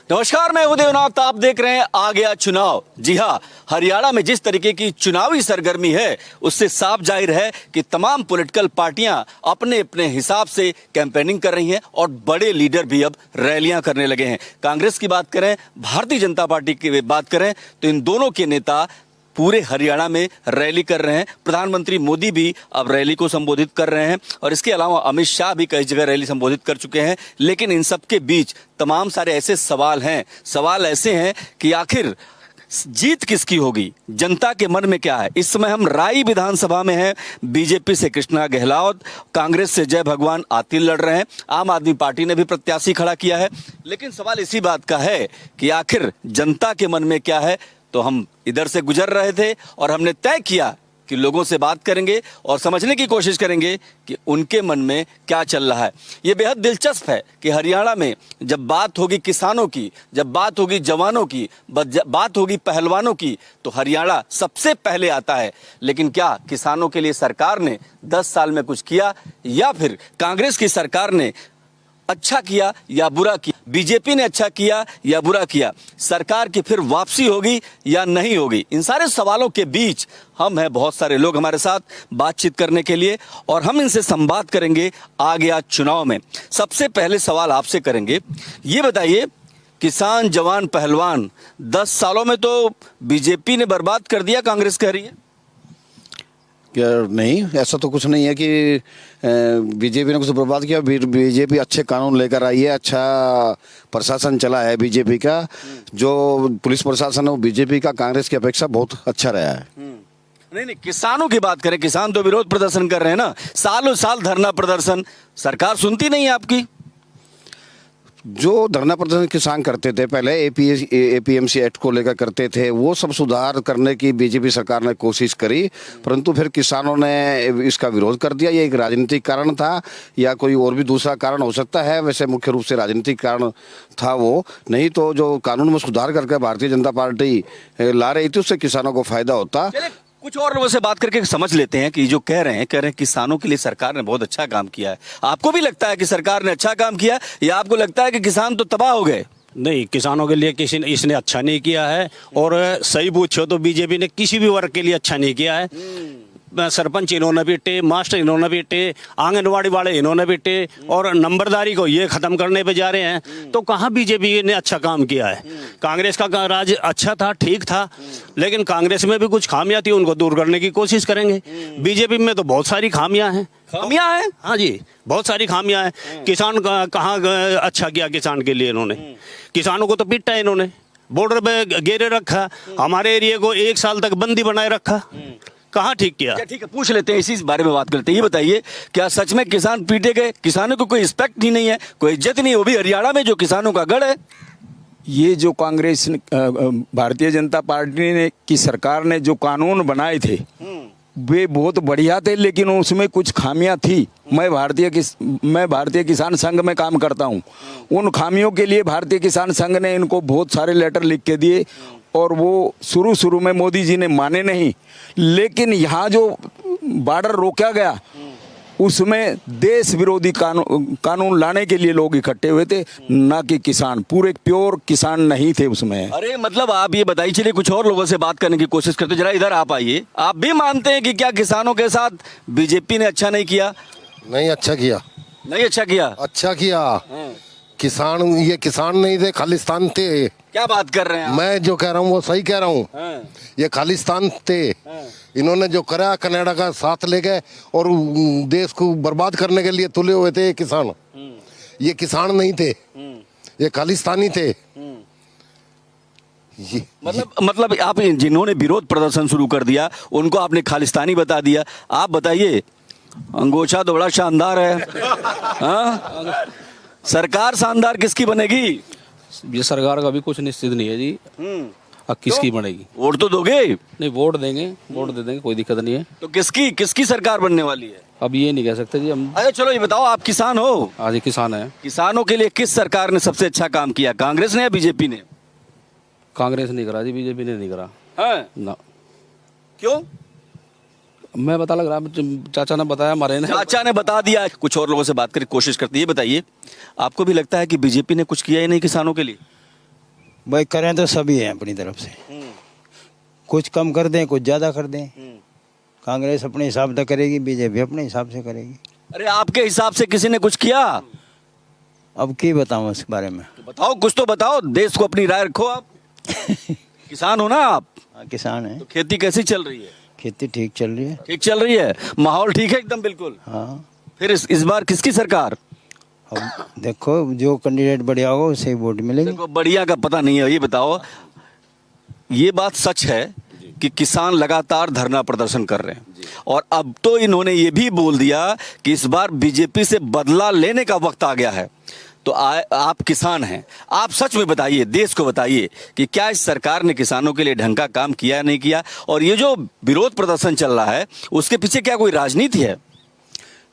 नमस्कार, मैं उदय नाथ। आप देख रहे हैं आ गया चुनाव। जी हाँ, हरियाणा में जिस तरीके की चुनावी सरगर्मी है उससे साफ जाहिर है कि तमाम पॉलिटिकल पार्टियां अपने अपने हिसाब से कैंपेनिंग कर रही हैं और बड़े लीडर भी अब रैलियां करने लगे हैं। कांग्रेस की बात करें, भारतीय जनता पार्टी की बात करें तो इन दोनों के नेता पूरे हरियाणा में रैली कर रहे हैं। प्रधानमंत्री मोदी भी अब रैली को संबोधित कर रहे हैं और इसके अलावा अमित शाह भी कई जगह रैली संबोधित कर चुके हैं। लेकिन इन सब के बीच तमाम सारे ऐसे सवाल हैं, सवाल ऐसे हैं कि आखिर जीत किसकी होगी, जनता के मन में क्या है। इस समय हम राई विधानसभा में हैं। बीजेपी से कृष्णा गहलोत, कांग्रेस से जय भगवान आतिल लड़ रहे हैं। आम आदमी पार्टी ने भी प्रत्याशी खड़ा किया है। लेकिन सवाल इसी बात का है कि आखिर जनता के मन में क्या है। तो हम इधर से गुजर रहे थे और हमने तय किया कि लोगों से बात करेंगे और समझने की कोशिश करेंगे कि उनके मन में क्या चल रहा है। ये बेहद दिलचस्प है कि हरियाणा में जब बात होगी किसानों की, जब बात होगी जवानों की, बात होगी पहलवानों की, तो हरियाणा सबसे पहले आता है। लेकिन क्या किसानों के लिए सरकार ने 10 साल में कुछ किया, या फिर कांग्रेस की सरकार ने अच्छा किया या बुरा किया, बीजेपी ने अच्छा किया या बुरा किया, सरकार की फिर वापसी होगी या नहीं होगी। इन सारे सवालों के बीच हम हैं, बहुत सारे लोग हमारे साथ बातचीत करने के लिए, और हम इनसे संवाद करेंगे आ गया चुनाव में। सबसे पहले सवाल आपसे करेंगे, ये बताइए, किसान जवान पहलवान 10 सालों में तो बीजेपी ने बर्बाद कर दिया, कांग्रेस कह रही है। नहीं, ऐसा तो कुछ नहीं है कि बीजेपी ने कुछ बर्बाद किया। बीजेपी अच्छे कानून लेकर आई है, अच्छा प्रशासन चला है बीजेपी का। जो पुलिस प्रशासन है वो बीजेपी का कांग्रेस की अपेक्षा बहुत अच्छा रहा है। नहीं, किसानों की बात करें, किसान तो विरोध प्रदर्शन कर रहे हैं ना, सालों साल धरना प्रदर्शन, सरकार सुनती नहीं है आपकी। जो धरना प्रदर्शन किसान करते थे पहले एपीएमसी एक्ट को लेकर करते थे, वो सब सुधार करने की बीजेपी सरकार ने कोशिश करी, परंतु फिर किसानों ने इसका विरोध कर दिया। ये एक राजनीतिक कारण था या कोई और भी दूसरा कारण हो सकता है, वैसे मुख्य रूप से राजनीतिक कारण था वो। नहीं तो जो कानून में सुधार करके भारतीय जनता पार्टी ला रही थी उससे किसानों को फायदा होता। कुछ और लोगों से बात करके समझ लेते हैं कि जो कह रहे हैं किसानों के लिए सरकार ने बहुत अच्छा काम किया है। आपको भी लगता है कि सरकार ने अच्छा काम किया, या आपको लगता है कि किसान तो तबाह हो गए? नहीं, किसानों के लिए किसी ने इसने अच्छा नहीं किया है, और सही पूछो तो बीजेपी ने किसी भी वर्ग के लिए अच्छा नहीं किया है। सरपंच इन्होंने पीटे, मास्टर इन्होंने पीटे, आंगनवाड़ी वाले इन्होंने पीटे, और नंबरदारी को ये खत्म करने पे जा रहे हैं। तो कहाँ बीजेपी ने अच्छा काम किया है? कांग्रेस का राज अच्छा था, ठीक था, लेकिन कांग्रेस में भी कुछ खामियां थी, उनको दूर करने की कोशिश करेंगे। बीजेपी में तो बहुत सारी खामियां हैं। खामियां हैं? हाँ जी, बहुत सारी खामियां हैं। किसान कहाँ अच्छा किया किसान के लिए? इन्होंने किसानों को तो पीटा है, इन्होंने बॉर्डर पे घेरे रखा, हमारे एरिया को 1 साल तक बंदी बनाए रखा। कहाँ ठीक किया? ठीक है, पूछ लेते हैं, इसी बारे में बात करते हैं। ये बताइए, क्या सच में किसान पीटे गए? किसानों को कोई रिस्पेक्ट ही नहीं है, कोई इज्जत नहीं है, वो भी हरियाणा में जो किसानों का गढ़ है। ये जो कांग्रेस भारतीय जनता पार्टी ने की सरकार ने जो कानून बनाए थे वे बहुत बढ़िया थे, लेकिन उसमें कुछ खामियां थी। मैं भारतीय किसान संघ में काम करता हूं। उन खामियों के लिए भारतीय किसान संघ ने इनको बहुत सारे लेटर लिख के दिए, और वो शुरू में मोदी जी ने माने नहीं। लेकिन यहाँ जो बॉर्डर रोका गया उसमें देश विरोधी कानून लाने के लिए लोग इकट्ठे हुए थे, ना कि किसान। पूरे प्योर किसान नहीं थे उसमें। अरे मतलब आप ये बताइए, चलिए कुछ और लोगों से बात करने की कोशिश करते। जरा इधर आप आइए। आप भी मानते हैं कि क्या किसानों के साथ बीजेपी ने अच्छा नहीं किया? नहीं अच्छा किया। नहीं अच्छा किया? अच्छा किया। ये किसान नहीं थे, खालिस्तान थे। क्या बात कर रहे हैं आप? मैं जो कह रहा हूँ वो सही कह रहा हूँ। ये खालिस्तान थे। इन्होंने जो करा, कनाडा का साथ ले गए और देश को बर्बाद करने के लिए तुले हुए थे किसान। ये किसान नहीं थे, ये खालिस्तानी थे। मतलब आप जिन्होंने विरोध प्रदर्शन शुरू कर दिया उनको आपने खालिस्तानी बता दिया। आप बताइए, अंगोछा तो बड़ा शानदार है। हाँ? सरकार शानदार किसकी बनेगी? ये सरकार का भी कुछ निश्चित नहीं है जी। अब किसकी बनेगी? वोट तो दोगे? नहीं, वोट देंगे, वोट दे देंगे, कोई दिक्कत नहीं है। तो किसकी सरकार बनने वाली है? अब ये नहीं कह सकते जी हम। अरे चलो ये बताओ, आप किसान हो? हाँ जी, किसान है। किसानों के लिए किस सरकार ने सबसे अच्छा काम किया, कांग्रेस ने या बीजेपी ने? कांग्रेस नहीं करा जी, बीजेपी ने नहीं करा। हाँ? ना। क्यों? मैं बता लग रहा, चाचा ने बताया, हमारे ने। चाचा ने बता दिया। कुछ और लोगों से बात करके कोशिश करते हैं। ये बताइए, आपको भी लगता है कि बीजेपी ने कुछ किया ही नहीं किसानों के लिए? भाई करें तो सभी हैं अपनी तरफ से, कुछ कम कर दें कुछ ज़्यादा कर दें। कांग्रेस अपने हिसाब से करेगी, बीजेपी अपने हिसाब से करेगी। अरे आपके हिसाब से किसी ने कुछ किया? अब क्या बताऊँ इस बारे में। तो बताओ, कुछ तो बताओ, देश को अपनी राय रखो आप। किसान हो ना आप? हाँ, किसान है। तो खेती कैसी चल रही है? खेती ठीक चल रही है। ठीक चल रही है, माहौल ठीक है एकदम बिल्कुल। हाँ, फिर इस बार किसकी सरकार? अब देखो जो कैंडिडेट बढ़िया होगा उसे ही वोट मिलेगी। देखो बढ़िया का पता नहीं है, ये बताओ, ये बात सच है कि किसान लगातार धरना प्रदर्शन कर रहे हैं और अब तो इन्होंने ये भी बोल दिया कि इस बार बीजेपी से बदला लेने का वक्त आ गया है। तो आप किसान हैं, आप सच में बताइए, देश को बताइए कि क्या इस सरकार ने किसानों के लिए ढंग का काम किया नहीं किया, और ये जो विरोध प्रदर्शन चल रहा है उसके पीछे क्या कोई राजनीति है?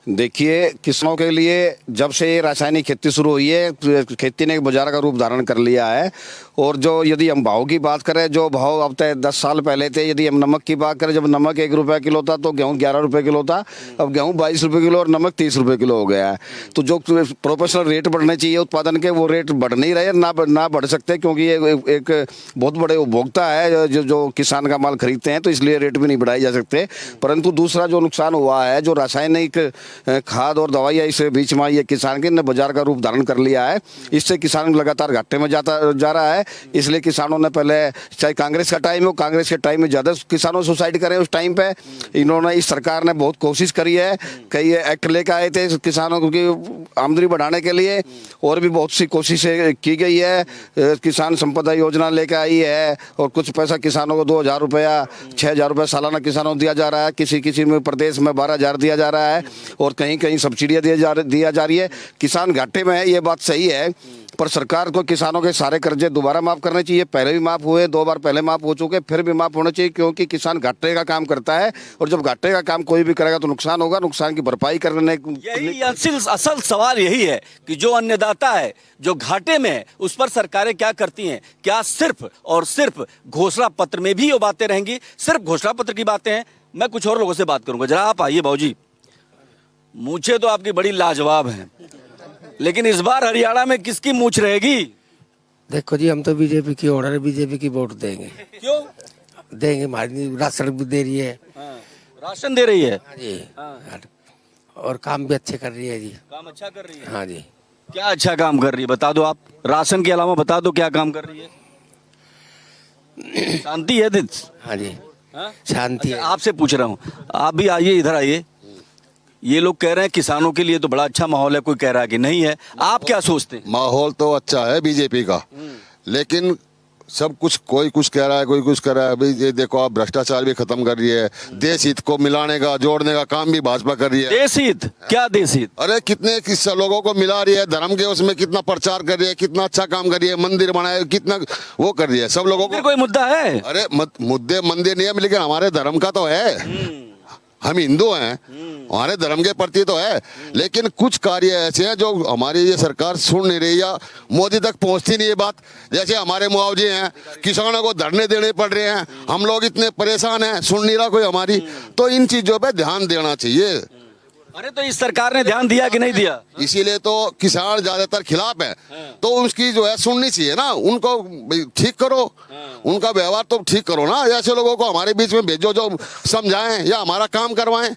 देखिए, किसानों के लिए जब से ये रासायनिक खेती शुरू हुई है, खेती ने एक बाजार का रूप धारण कर लिया है। और जो यदि हम भाव की बात करें, जो भाव अब तक 10 साल पहले थे, यदि हम नमक की बात करें, जब नमक 1 रुपया किलो था तो गेहूं 11 रुपये किलो था। अब गेहूं 22 रुपये किलो और नमक 30 रुपये किलो हो गया है। तो जो प्रोफेशनल रेट बढ़ने चाहिए उत्पादन के, वो रेट बढ़ नहीं रहे, ना बढ़ सकते, क्योंकि ये एक बहुत बड़े उपभोक्ता है जो किसान का माल खरीदते हैं, तो इसलिए रेट भी नहीं बढ़ाए जा सकते। परंतु दूसरा जो नुकसान हुआ है, जो रासायनिक खाद और दवाइयाँ इस बीच में ये किसान के ने बाजार का रूप धारण कर लिया है, इससे किसान लगातार घाटे में जा रहा है। इसलिए किसानों ने पहले, चाहे कांग्रेस का टाइम हो, कांग्रेस के टाइम में ज़्यादा किसानों सुसाइड करे उस टाइम पे। इन्होंने, इस सरकार ने बहुत कोशिश करी है, कई एक्ट लेकर आए थे किसानों की आमदनी बढ़ाने के लिए, और भी बहुत सी कोशिशें की गई है। किसान संपदा योजना लेकर आई है और कुछ पैसा किसानों को 2,000 रुपया 6,000 रुपया सालाना किसानों को दिया जा रहा है। किसी में प्रदेश में 12,000 दिया जा रहा है और कहीं कहीं सब्सिडियाँ दिया जा रही है। किसान घाटे में है, ये बात सही है, पर सरकार को किसानों के सारे कर्जे दोबारा माफ करने चाहिए। पहले भी माफ हुए, 2 बार पहले माफ हो चुके, फिर भी माफ होना चाहिए, क्योंकि किसान घाटे का काम करता है और जब घाटे का काम कोई भी करेगा तो नुकसान होगा। नुकसान की भरपाई करने यही असल सवाल यही है कि जो अन्नदाता है, जो घाटे में है, उस पर सरकारें क्या करती हैं? क्या सिर्फ और सिर्फ घोषणा पत्र में भी वो बातें रहेंगी? सिर्फ घोषणा पत्र की बातें हैं? मैं कुछ और लोगों से बात करूंगा। जरा आप आइए बाबूजी, मूछें तो आपकी बड़ी लाजवाब हैं, लेकिन इस बार हरियाणा में किसकी मूछ रहेगी? देखो जी, हम तो बीजेपी की ओर है, बीजेपी की वोट देंगे। क्यों देंगे? हमारी राशन भी दे रही है। राशन दे रही है? हाँ जी। और काम भी अच्छे कर रही है जी। काम अच्छा कर रही है? हाँ जी। क्या अच्छा काम कर रही है, बता दो आप। राशन के अलावा बता दो क्या काम कर रही है। शांति है दिल? हाँ जी, हाँ? शांति है। अच्छा, आपसे पूछ रहा हूँ, आप भी आइए, इधर आइए। ये लोग कह रहे हैं किसानों के लिए तो बड़ा अच्छा माहौल है, कोई कह रहा है कि नहीं है। आप क्या सोचते हैं? माहौल तो अच्छा है बीजेपी का, लेकिन सब कुछ, कोई कुछ कह रहा है, कोई कुछ कह रहा है। अभी ये देखो, आप भ्रष्टाचार भी खत्म कर रही है, देश हित को मिलाने का, जोड़ने का काम भी भाजपा कर रही है। देश हित? क्या देश हित? अरे कितने लोगों को मिला रही है, धर्म के उसमें कितना प्रचार कर रही है, कितना अच्छा काम कर रही है, मंदिर बनाए, कितना वो कर रही है सब लोगों को। कोई मुद्दा है? अरे मुद्दे मंदिर नहीं है, लेकिन हमारे धर्म का तो है। हम हिंदू हैं, हमारे धर्म के प्रति तो है, लेकिन कुछ कार्य ऐसे हैं जो हमारी ये सरकार सुन नहीं रही या मोदी तक पहुंचती नहीं ये बात। जैसे हमारे मुआवजे हैं, किसानों को धरने देने पड़ रहे हैं, हम लोग इतने परेशान हैं, सुन नहीं रहा कोई हमारी। तो इन चीजों पे ध्यान देना चाहिए। अरे तो इस सरकार ने ध्यान दिया कि नहीं दिया? इसीलिए तो किसान ज्यादातर खिलाफ है। तो उसकी जो है सुननी चाहिए ना, उनको ठीक करो, उनका व्यवहार तो ठीक करो ना। ऐसे लोगों को हमारे बीच में भेजो जो समझाएं या हमारा काम करवाएं।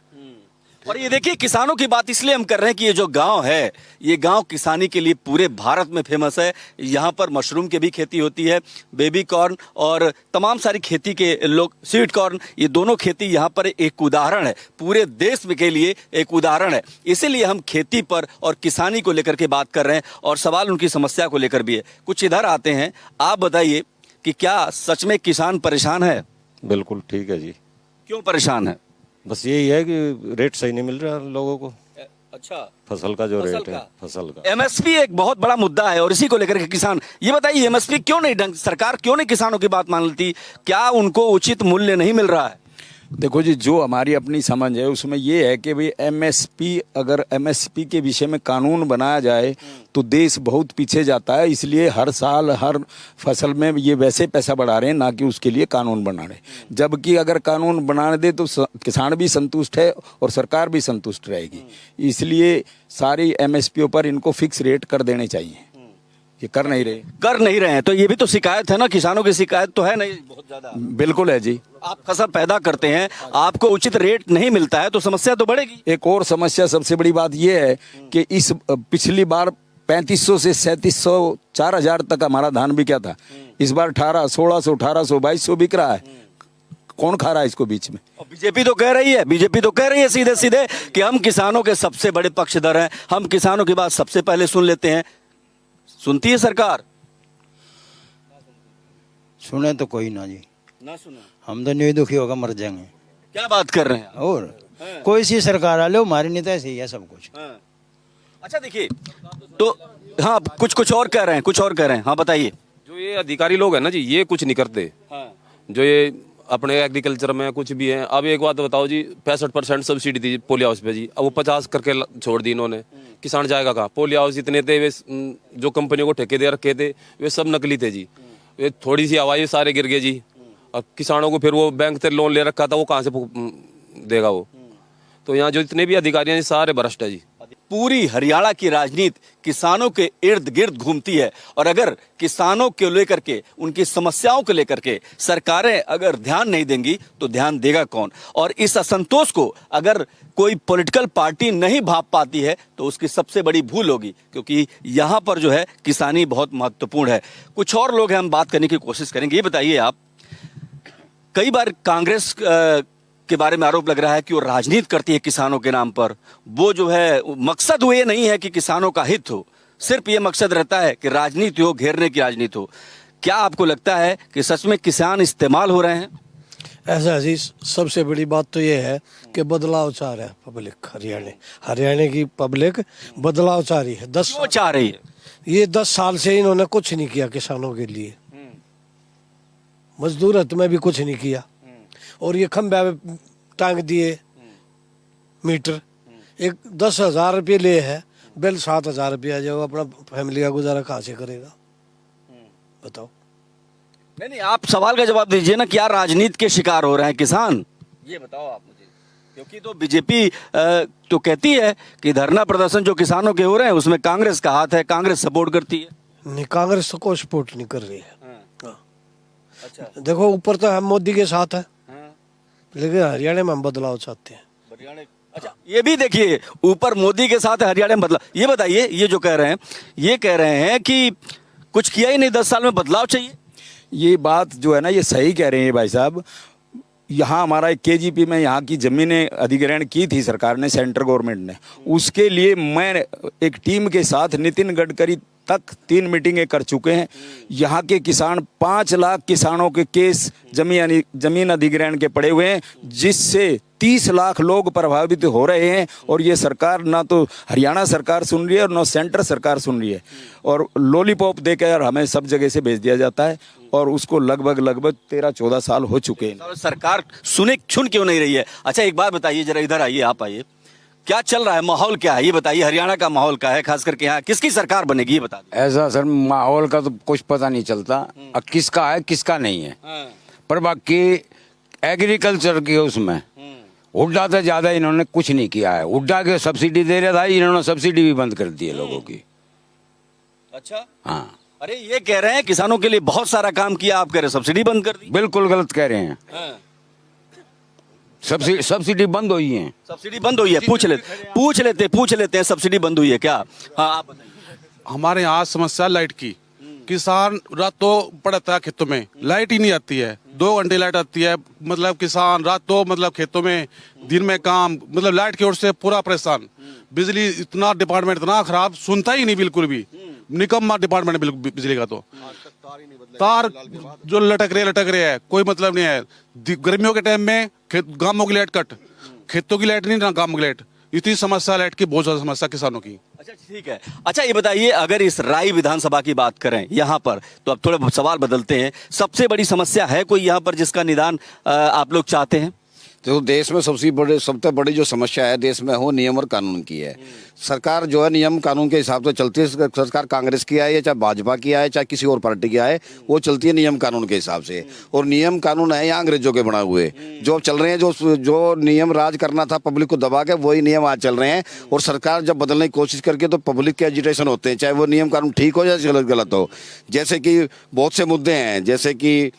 और ये देखिए, किसानों की बात इसलिए हम कर रहे हैं कि ये जो गांव है, ये गांव किसानी के लिए पूरे भारत में फेमस है। यहाँ पर मशरूम की भी खेती होती है, बेबी कॉर्न और तमाम सारी खेती के लोग, स्वीट कॉर्न, ये दोनों खेती यहाँ पर एक उदाहरण है, पूरे देश में के लिए एक उदाहरण है। इसीलिए हम खेती पर और किसानी को लेकर के बात कर रहे हैं और सवाल उनकी समस्या को लेकर भी है। कुछ इधर आते हैं, आप बताइए कि क्या सच में किसान परेशान है? बिल्कुल ठीक है जी। क्यों परेशान है? बस यही है कि रेट सही नहीं मिल रहा लोगों को। अच्छा, फसल का जो फसल रेट है, का? फसल का एमएसपी एक बहुत बड़ा मुद्दा है और इसी को लेकर के किसान, ये बताइए एमएसपी क्यों नहीं, सरकार क्यों नहीं किसानों की बात मान लेती? क्या उनको उचित मूल्य नहीं मिल रहा है? देखो जी, जो हमारी अपनी समझ है उसमें ये है कि भाई एमएसपी, अगर एमएसपी के विषय में कानून बनाया जाए तो देश बहुत पीछे जाता है। इसलिए हर साल हर फसल में ये वैसे पैसा बढ़ा रहे हैं, ना कि उसके लिए कानून बना रहे हैं। जबकि अगर कानून बना दे तो किसान भी संतुष्ट है और सरकार भी संतुष्ट रहेगी। इसलिए सारी एमएसपीओ पर इनको फिक्स रेट कर देने चाहिए। ये कर नहीं रहे। हैं। तो ये भी तो शिकायत है ना, किसानों की शिकायत तो है नहीं बहुत ज्यादा। बिल्कुल है जी। आप फसल पैदा करते हैं, आपको उचित रेट नहीं मिलता है तो समस्या तो बढ़ेगी। एक और समस्या सबसे बड़ी बात यह है कि इस पिछली बार 3500 से 3700 4000 तक हमारा धान बिका था। इस बार 1800 1600 1800 2200 बिक रहा है। कौन खा रहा है इसको बीच में? और बीजेपी तो कह रही है सीधे सीधे कि हम किसानों के सबसे बड़े पक्षधर हैं, हम किसानों की बात सबसे पहले सुन लेते हैं। सुनती है सरकार? सुने तो कोई ना जी, ना सुना। हम तो नहीं दुखी होगा मर जाएंगे। क्या बात कर रहे हैं? और कोई सी सरकार आ लो, हमारी नहीं तो ऐसे ही है सब कुछ। अच्छा देखिए, तो हाँ कुछ और कह रहे हैं, हाँ बताइए। जो ये अधिकारी लोग हैं ना जी, ये कुछ नहीं करते। जो ये अपने एग्रीकल्चर में कुछ भी है। अब एक बात बताओ जी, 65% सब्सिडी थी पोलियो हाउस पे जी, अब वो 50 करके छोड़ दी इन्होंने। किसान जाएगा कहाँ? पोलियो हाउस इतने थे, वे जो कंपनियों को ठेके दे रखे थे वे सब नकली थे जी। वे थोड़ी सी हवाई सारे गिर गए जी। अब किसानों को फिर वो बैंक से लोन ले रखा था, वो कहाँ से देगा वो? तो यहाँ जो जितने भी अधिकारी हैं सारे भ्रष्ट है जी। पूरी हरियाणा की राजनीति किसानों के इर्द गिर्द घूमती है, और अगर किसानों को लेकर के, उनकी समस्याओं को लेकर के सरकारें अगर ध्यान नहीं देंगी तो ध्यान देगा कौन? और इस असंतोष को अगर कोई पॉलिटिकल पार्टी नहीं भाप पाती है तो उसकी सबसे बड़ी भूल होगी, क्योंकि यहाँ पर जो है किसानी बहुत महत्वपूर्ण है। कुछ और लोग हैं, हम बात करने की कोशिश करेंगे। ये बताइए आप, कई बार कांग्रेस के बारे में आरोप लग रहा है कि वो राजनीति करती है किसानों के नाम पर। वो जो है मकसद वो ये नहीं है कि किसानों का हित हो, सिर्फ ये मकसद रहता है कि राजनीति हो, घेरने की राजनीति हो। क्या आपको लगता है कि सच में किसान इस्तेमाल हो रहे हैं? ऐसा जी, सबसे बड़ी बात तो ये है कि बदलाव चाह रहा है पब्लिक। हरियाणा की पब्लिक बदलाव चाह रही है। 10 क्यों चाह रही है? ये 10 साल से इन्होंने कुछ नहीं किया किसानों के लिए। मजदूर हत में भी कुछ नहीं किया, और ये खंभे पे टांग दिए मीटर। एक 10,000 रुपये ले है, बिल 7,000 रुपया, जो अपना फैमिली का गुजारा कहाँ से करेगा बताओ? नहीं, आप सवाल का जवाब दीजिए ना। क्या राजनीति के शिकार हो रहे हैं किसान? ये बताओ आप मुझे, क्योंकि तो बीजेपी तो कहती है कि धरना प्रदर्शन जो किसानों के हो रहे हैं उसमें कांग्रेस का हाथ है, कांग्रेस सपोर्ट करती है। नहीं, कांग्रेस तो कोई सपोर्ट नहीं कर रही है। हाँ। अच्छा, देखो ऊपर तो हम मोदी के साथ है, लेकिन हरियाणा में हम बदलाव चाहते हैं। अच्छा ये भी देखिए, ऊपर मोदी के साथ है, हरियाणा में बदलाव। ये बताइए, ये जो कह रहे हैं, ये कह रहे हैं कि कुछ किया ही नहीं, 10 साल में बदलाव चाहिए। ये बात जो है ना, ये सही कह रहे हैं भाई साहब। यहाँ हमारा एक KGP में यहाँ की ज़मीनें अधिग्रहण की थी सरकार ने, सेंट्रल गवर्नमेंट ने। उसके लिए मैं एक टीम के साथ नितिन गडकरी तक 3 मीटिंगें कर चुके हैं। यहाँ के किसान 5 लाख किसानों के केस जमीन अधिग्रहण के पड़े हुए हैं, जिससे 30 लाख लोग प्रभावित हो रहे हैं। और ये सरकार, ना तो हरियाणा सरकार सुन रही है और ना सेंटर सरकार सुन रही है, और लॉलीपॉप देकर हमें सब जगह से भेज दिया जाता है। और उसको लगभग 13-14 साल हो चुके हैं। सरकार सुन क्यों नहीं रही है? अच्छा एक बात बताइए, जरा इधर आइए, आप आइए। क्या चल रहा है, माहौल क्या है ये बताइए? हरियाणा का माहौल क्या है, खास करके यहाँ किसकी सरकार बनेगी ये बता दीजिए। ऐसा सर, माहौल का तो कुछ पता नहीं चलता, अब किसका है किसका नहीं है। पर बाकी एग्रीकल्चर के उसमें हुड्डा से ज्यादा इन्होंने कुछ नहीं किया है। हुड्डा के सब्सिडी दे रहा था, इन्होंने सब्सिडी भी बंद कर दी है लोगों की। अच्छा, हाँ। अरे ये कह रहे हैं किसानों के लिए बहुत सारा काम किया, आप कह रहे हैं सब्सिडी बंद कर दी। बिल्कुल गलत कह रहे हैं। सब्सिडी बंद हुई है। सब्सिडी बंद हुई है? पूछ लेते हैं, सब्सिडी बंद हुई है क्या? हाँ आप बताइए। हमारे यहाँ समस्या लाइट की। किसान रातों पड़ता है खेतों में, लाइट ही नहीं आती है। 2 घंटे लाइट आती है, मतलब किसान रातों मतलब खेतों में, दिन में काम, मतलब लाइट की ओर से पूरा परेशान। बिजली इतना डिपार्टमेंट इतना खराब, सुनता ही नहीं बिल्कुल भी, निकम्मा डिपार्टमेंट बिजली का। तो तार जो लटक रहे हैं, कोई मतलब नहीं है। गर्मियों के टाइम में गांवों की लाइट कट, खेतों की लाइट नहीं, ना गांवों की लाइट। इतनी समस्या लाइट की, बहुत ज्यादा समस्या किसानों की। अच्छा ठीक है। अच्छा ये बताइए, अगर इस राय विधानसभा की बात करें यहाँ पर, तो अब थोड़ा सवाल बदलते हैं। सबसे बड़ी समस्या है कोई यहाँ पर जिसका निदान आप लोग चाहते हैं? जो देश में सबसे बड़ी जो समस्या है देश में वो नियम और कानून की है। सरकार जो है नियम कानून के हिसाब से चलती है। सरकार कांग्रेस की आए या चाहे भाजपा की आए चाहे किसी और पार्टी की आए, वो चलती है नियम कानून के हिसाब से। और नियम कानून है यहाँ अंग्रेजों के बनाए हुए जो अब चल रहे हैं। जो नियम राज करना था पब्लिक को दबा के, वही नियम आज चल रहे हैं। और सरकार जब बदलने की कोशिश करके तो पब्लिक के एजिटेशन होते हैं, चाहे वो नियम कानून ठीक हो या गलत हो। जैसे कि बहुत से मुद्दे हैं, जैसे कि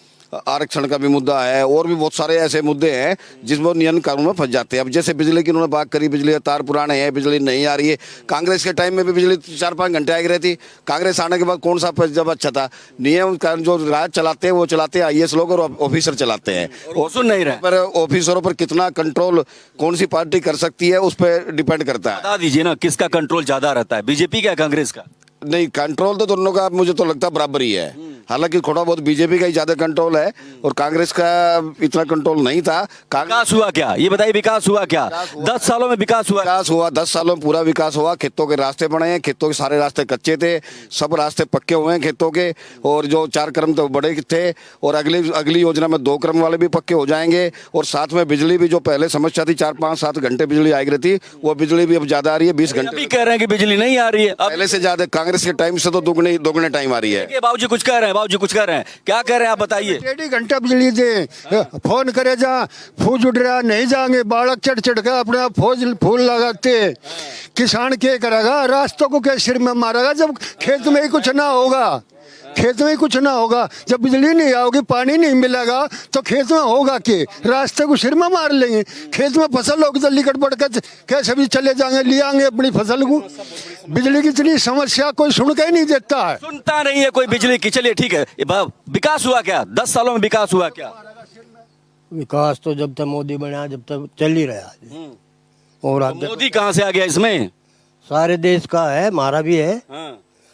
आरक्षण का भी मुद्दा है और भी बहुत सारे ऐसे मुद्दे हैं जिसमें नियम कानून में फंस जाते हैं। अब जैसे बिजली की उन्होंने बात करी, बिजली के तार पुराने हैं, बिजली नहीं आ रही है। कांग्रेस के टाइम में भी बिजली 4-5 घंटे आई रही थी। कांग्रेस आने के बाद कौन सा जब अच्छा था? नियम कानून जो राज चलाते हैं वो चलाते हैं IAS लोग और ऑफिसर चलाते हैं। और सुन नहीं रहे। पर ऑफिसरों पर कितना कंट्रोल कौन सी पार्टी कर सकती है उस पर डिपेंड करता है। बता दीजिए ना किसका कंट्रोल ज्यादा रहता है, बीजेपी का कांग्रेस का? नहीं, कंट्रोल तो दोनों का मुझे तो लगता है बराबर ही है। हालांकि थोड़ा बहुत बीजेपी का ही ज्यादा कंट्रोल है और कांग्रेस का इतना कंट्रोल नहीं था। विकास हुआ क्या, ये बताइए, विकास हुआ क्या? 10 सालों में विकास हुआ? 10 सालों में पूरा विकास हुआ। खेतों के रास्ते बने हैं, खेतों के सारे रास्ते कच्चे थे, सब रास्ते पक्के हुए हैं खेतों के। और जो 4 क्रम तो बड़े थे और अगली योजना में 2 क्रम वाले भी पक्के हो जाएंगे। और साथ में बिजली भी, जो पहले समस्या थी 4-5-7 घंटे बिजली आई रही थी, वो बिजली भी अब ज्यादा आ रही है। 20 घंटे अभी कह रहे हैं कि बिजली नहीं आ रही है, पहले से ज्यादा। कांग्रेस के टाइम से तो दोगुने टाइम आ रही है। बाबूजी कुछ कह रहे हैं, बाबूजी कुछ कह रहे हैं, क्या कह रहे हैं आप बताइए? 1.5 घंटा बिजली दे, फोन करे जा फूज उड़ रहा नहीं जाएंगे, बालक चढ़ चढ़ के अपने आप फूल लगाते। किसान क्या करेगा? रास्तों को क्या सिर में मारेगा जब खेत में ही कुछ ना होगा? खेत में कुछ ना होगा जब बिजली नहीं आओगी, पानी नहीं मिलेगा तो खेत में होगा कि? रास्ते को सिर में मार लेंगे। खेत में फसल होगी तो लिकट पड़ कर कैसे भी चले जाएंगे, ले आएंगे अपनी फसल को। बिजली की इतनी समस्या कोई सुन के ही नहीं देता है, सुनता नहीं है कोई बिजली की। चलिए ठीक है, विकास हुआ क्या? 10 सालों में विकास हुआ क्या? विकास तो जब तक मोदी बना जब तक चल ही रहा है। और आगे मोदी कहाँ से आ गया इसमें? सारे देश का है, हमारा भी है,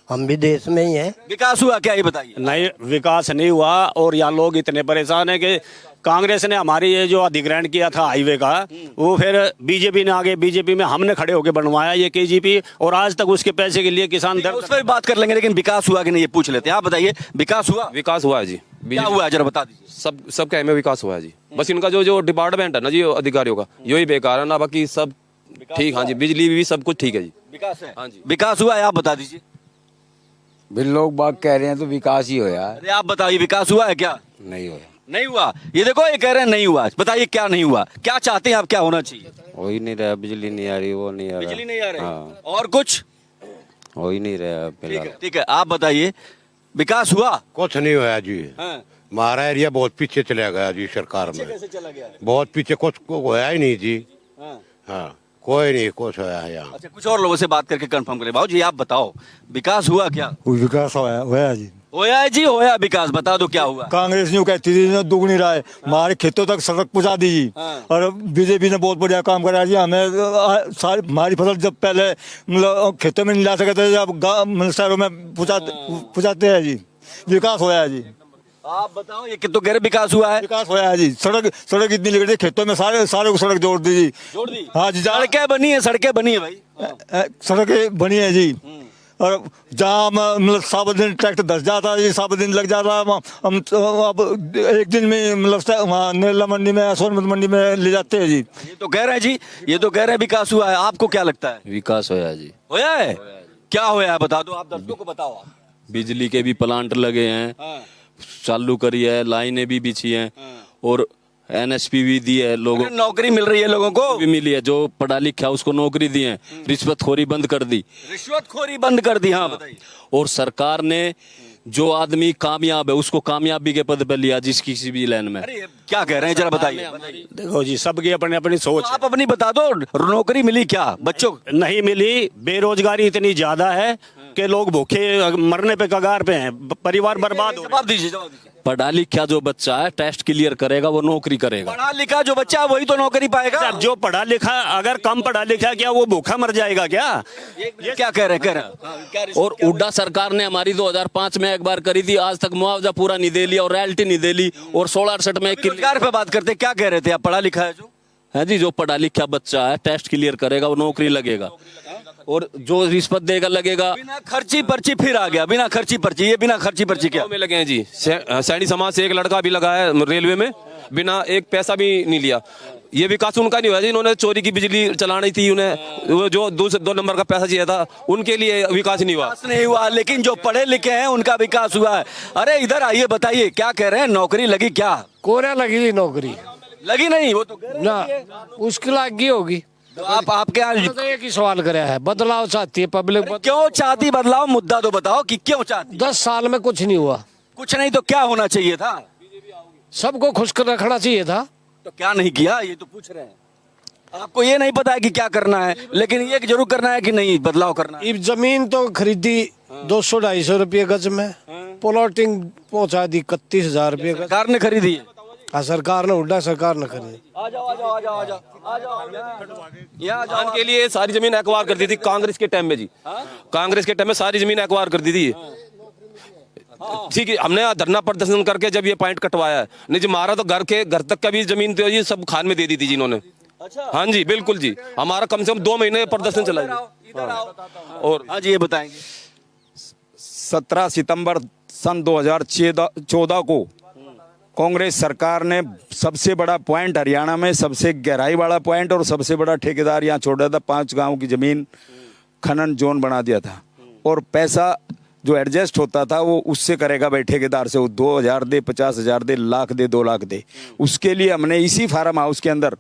हम भी देश में ही हैं। विकास हुआ क्या ये बताइए? नहीं, विकास नहीं हुआ। और यहाँ लोग इतने परेशान हैं कि कांग्रेस ने हमारी ये जो अधिग्रहण किया था हाईवे का, वो फिर बीजेपी ने आगे, बीजेपी में हमने खड़े होकर बनवाया ये KGP, और आज तक उसके पैसे के लिए किसान दर्द। उस पर भी बात कर लेंगे, लेकिन विकास हुआ कि नहीं ये पूछ लेते हैं। आप बताइए, विकास हुआ? विकास हुआ है जी। क्या हुआ है जरा बता दीजिए। सब क्या में विकास हुआ है जी। बस इनका जो डिपार्टमेंट है ना जी अधिकारियों का, यही बेकार है ना, बाकी सब ठीक। हाँ जी, बिजली भी सब कुछ ठीक है जी। विकास है? हाँ जी, विकास हुआ है, आप बता दीजिए। भी लोग बाग कह रहे हैं तो विकास ही हो यार। अरे आप बताइए, विकास हुआ है क्या? नहीं हो, नहीं हुआ। ये देखो, ये कह रहे हैं नहीं हुआ। बताइए क्या नहीं हुआ, क्या चाहते हैं आप, क्या होना चाहिए? हो ही नहीं रहा, बिजली नहीं आ रही, वो नहीं आ रहा, बिजली नहीं आ रही। हाँ। और कुछ? हो ही नहीं रहा फिलहाल। ठीक है, आप बताइए, विकास हुआ? कुछ नहीं हुआ जी। हाँ। हमारा एरिया बहुत पीछे चला गया जी सरकार में। कैसे चला गया? बहुत पीछे, कुछ होया ही नहीं जी। हाँ। हाँ, कोई नहीं कुछ होया है यहाँ। अच्छा, कुछ और लोगों से बात करके कंफर्म करें। भाऊ जी आप बताओ, विकास हुआ क्या? विकास होया जी, होया है जी, होया विकास। बता दो क्या हुआ। कांग्रेस न्यू कहती थी दुगनी राय, हमारे खेतों तक सड़क पहुंचा दी जी। और बीजेपी ने बहुत बढ़िया काम करा जी। हमें सारी हमारी फसल जब पहले मतलब खेतों में नहीं ला सकते थे, जब शहरों में पहुंचाते हैं जी। विकास होया है जी। आप बताओ, ये तो गैर विकास हुआ है? विकास होया है जी। सड़क इतनी लग रही खेतों में, सारे को सड़क जोड़ दी जी। जोड़ दी? हाँ जी, सड़कें बनी है, सड़कें बनी है भाई, सड़कें बनी है जी। और जहाँ मतलब 7 दिन ट्रैक्टर धस जाता है जी, 7 दिन लग जाता है। हम अब एक दिन में मतलब वहाँ नेरला मंडी में, सोनभद्र मंडी में ले जाते हैं जी। ये तो कह रहे हैं जी, ये तो कह रहे हैं विकास हुआ है। आपको क्या लगता है? विकास होया जी। होया है? क्या होया है बता दो, आप दर्शकों को बताओ। बिजली के भी प्लांट लगे हैं, चालू करी है, लाइनें भी बिछी हैं, और NSP भी दी है लोगों को। नौकरी मिल रही है लोगों को भी मिली है, जो पढ़ा लिखा उसको नौकरी दी है। रिश्वतखोरी बंद कर दी। रिश्वतखोरी बंद कर दी, हाँ बताइए। और सरकार ने जो आदमी कामयाब है उसको कामयाबी के पद पर लिया, जिस किसी भी लाइन में। अरे क्या कह रहे हैं जरा बताइए। देखो जी, सबकी अपनी अपनी सोच है। आप अपनी बता दो, नौकरी मिली क्या बच्चों? नहीं मिली। बेरोजगारी इतनी ज्यादा है कि लोग भूखे मरने पे कगार पे हैं, परिवार बर्बाद हो। जवाब दीजिए, जवाब दीजिए। पढ़ा लिखा जो बच्चा है टेस्ट क्लियर करेगा वो नौकरी करेगा। पढ़ा लिखा जो बच्चा है वही तो नौकरी पाएगा। अब जो पढ़ा लिखा, अगर कम पढ़ा लिखा, क्या वो भूखा मर जाएगा क्या? ये क्या कह रहे हैं? और उड्डा सरकार ने हमारी 2005 में एक बार करी थी, आज तक मुआवजा पूरा नहीं दे लिया और रॉयल्टी नहीं दे ली। और 1668 में रोजगार पे बात करते, क्या कह रहे थे आप? पढ़ा लिखा है जो है जी, जो पढ़ा लिखा बच्चा है टेस्ट क्लियर करेगा वो नौकरी लगेगा, और जो रिश्वत देगा लगेगा। बिना खर्ची पर्ची फिर आ गया, बिना खर्ची पर्ची। ये बिना खर्ची पर्ची क्या में लगे हैं जी। सैनी समाज से एक लड़का भी लगा है रेलवे में, बिना एक पैसा भी नहीं लिया। ये विकास उनका नहीं हुआ जी, इन्होंने चोरी की बिजली चलानी थी, उन्हें वो जो 2 नंबर का पैसा चाहिए था उनके लिए विकास नहीं हुआ। विकास नहीं हुआ, लेकिन जो पढ़े लिखे हैं उनका विकास हुआ है। अरे इधर आइए, बताइए क्या कह रहे हैं, नौकरी लगी क्या? कोरिया लगी थी नौकरी, लगी नहीं, वो तो ना उसकी लगी होगी। तो आपके यहाँ तो एक ही सवाल कराया है, बदलाव चाहती है पब्लिक। क्यों चाहती बदलाव? मुद्दा तो बताओ कि क्यों चाहती। 10 साल में कुछ नहीं हुआ। कुछ नहीं तो क्या होना चाहिए था? सबको खुश कर रखना चाहिए था। तो क्या नहीं किया, ये तो पूछ रहे हैं। आपको ये नहीं पता है कि क्या करना है, लेकिन ये जरूर करना है कि नहीं बदलाव करना है। ये जमीन तो खरीदी 200-250 रुपये गज में, प्लॉटिंग पहुंचा दी 31,000 रुपये गज। सरकार ने खरीदी है। हाँ, सरकार ने उल्टा सरकार ने खरीदी। आ जाओ आ जाओ आ जाओ आ जाओ आ जाओ यहाँ धान के लिए सारी जमीन एक्वायर कर दी थी कांग्रेस के टाइम में जी। कांग्रेस के टाइम में सारी जमीन एक्वायर कर दी थी। ठीक है, हमने धरना प्रदर्शन करके जब ये पॉइंट कटवाया है, नहीं जी हमारा तो घर तक का भी जमीन तो ये सब खान में दे दी थी जी इन्होंने। हाँ जी बिल्कुल जी, हमारा कम से कम 2 महीने प्रदर्शन चला जी। और हाँ जी ये बताएंगे। 17 सितंबर सन 2014 को कांग्रेस सरकार ने सबसे बड़ा पॉइंट हरियाणा में, सबसे गहराई वाला पॉइंट और सबसे बड़ा ठेकेदार यहाँ छोड़ा था। 5 गांव की जमीन खनन जोन बना दिया था, और पैसा जो एडजस्ट होता था वो उससे करेगा भाई ठेकेदार से, वो 2,000 दे, 50,000 दे, लाख दे, 2 लाख दे। उसके लिए हमने इसी फार्म हाउस के अंदर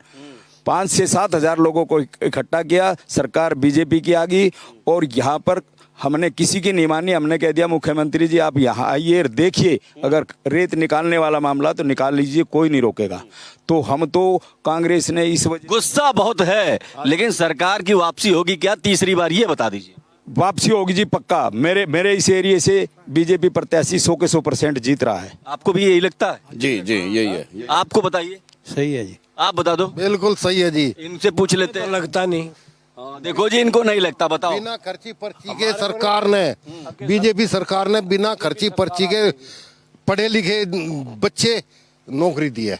5 से 7 हज़ार लोगों को इकट्ठा किया। सरकार बीजेपी की आ गई और यहाँ पर हमने किसी की नहीं मानी। हमने कह दिया मुख्यमंत्री जी आप यहाँ आइए, देखिए अगर रेत निकालने वाला मामला तो निकाल लीजिए, कोई नहीं रोकेगा। तो हम तो कांग्रेस ने इस वजह, गुस्सा बहुत है, लेकिन सरकार की वापसी होगी क्या तीसरी बार, ये बता दीजिए। वापसी होगी जी पक्का। मेरे इस एरिया से बीजेपी प्रत्याशी 100 के 100% जीत रहा है। आपको भी यही लगता है? जी जी यही है। आपको बताइए। सही है जी। आप बता दो। बिल्कुल सही है जी। इनसे पूछ लेते हैं। लगता नहीं। देखो जी इनको नहीं लगता, बताओ। बिना खर्ची पर्ची के सरकार ने, बीजेपी सरकार ने बिना खर्ची पर्ची के पढ़े लिखे बच्चे नौकरी दी है।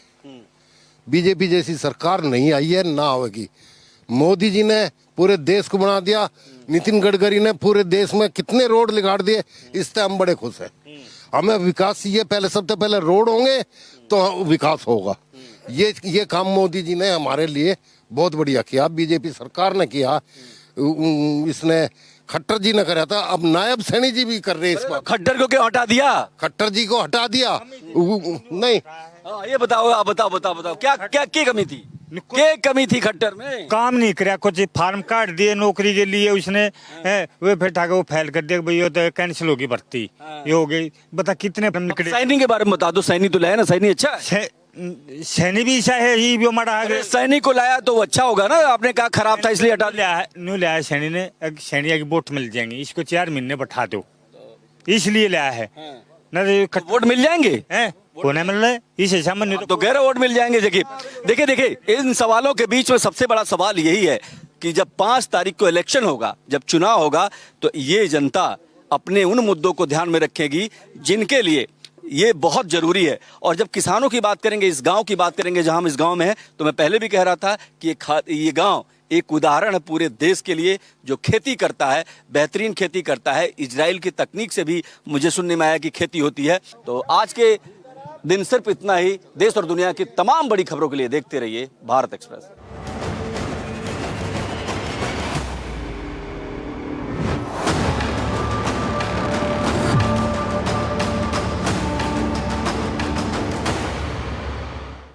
बीजेपी जैसी सरकार नहीं आई है, ना आएगी। मोदी जी ने पूरे देश को बना दिया, नितिन गडकरी ने पूरे देश में कितने रोड लिगाड़ दिए, इससे हम बड़े खुश हैं। हमें विकास चाहिए, पहले सबसे पहले रोड होंगे तो विकास होगा। ये काम मोदी जी ने हमारे लिए बहुत बढ़िया किया, बीजेपी सरकार ने किया। इसने खट्टर जी ने करा था, अब नायब सैनी जी भी कर रहे हैं इस बार। खट्टर को क्यों हटा दिया? खट्टर जी को हटा दिया नहीं। ये बताओ, आप बताओ क्या कमी थी? क्या कमी थी खट्टर में? काम नहीं कराया, कुछ फार्म काट दिए नौकरी के लिए उसने, वे फिर ठाकर वो फाइल कर दिया भैया तो कैंसिल होगी भर्ती, ये हो गई। बता कितने सैनी के बारे में बता दो। सैनी तो लाया ना, सैनी अच्छा है। सैनी भी ऐसा है, ये भी हमारा सैनी को लाया तो अच्छा होगा ना। आपने कहा खराब था इसलिए हटा लिया है। नहीं लाया सैनी ने, सैनी की वोट मिल जाएंगे, इसको 4 महीने बैठा दो, इसलिए लाया है ना। वोट मिल जाएंगे, कौन है मिल रहा है इस सामने तो गहरा वोट मिल जाएंगे। देखिए इन सवालों के बीच में सबसे बड़ा सवाल यही है कि जब 5 तारीख को इलेक्शन होगा, जब चुनाव होगा, तो ये जनता अपने उन मुद्दों को ध्यान में रखेगी जिनके लिए ये बहुत जरूरी है। और जब किसानों की बात करेंगे, इस गांव की बात करेंगे जहां हम इस गांव में हैं, तो मैं पहले भी कह रहा था कि ये गांव एक उदाहरण है पूरे देश के लिए, जो खेती करता है, बेहतरीन खेती करता है। इजराइल की तकनीक से भी मुझे सुनने में आया कि खेती होती है। तो आज के दिन सिर्फ इतना ही। देश और दुनिया की तमाम बड़ी खबरों के लिए देखते रहिए भारत एक्सप्रेस।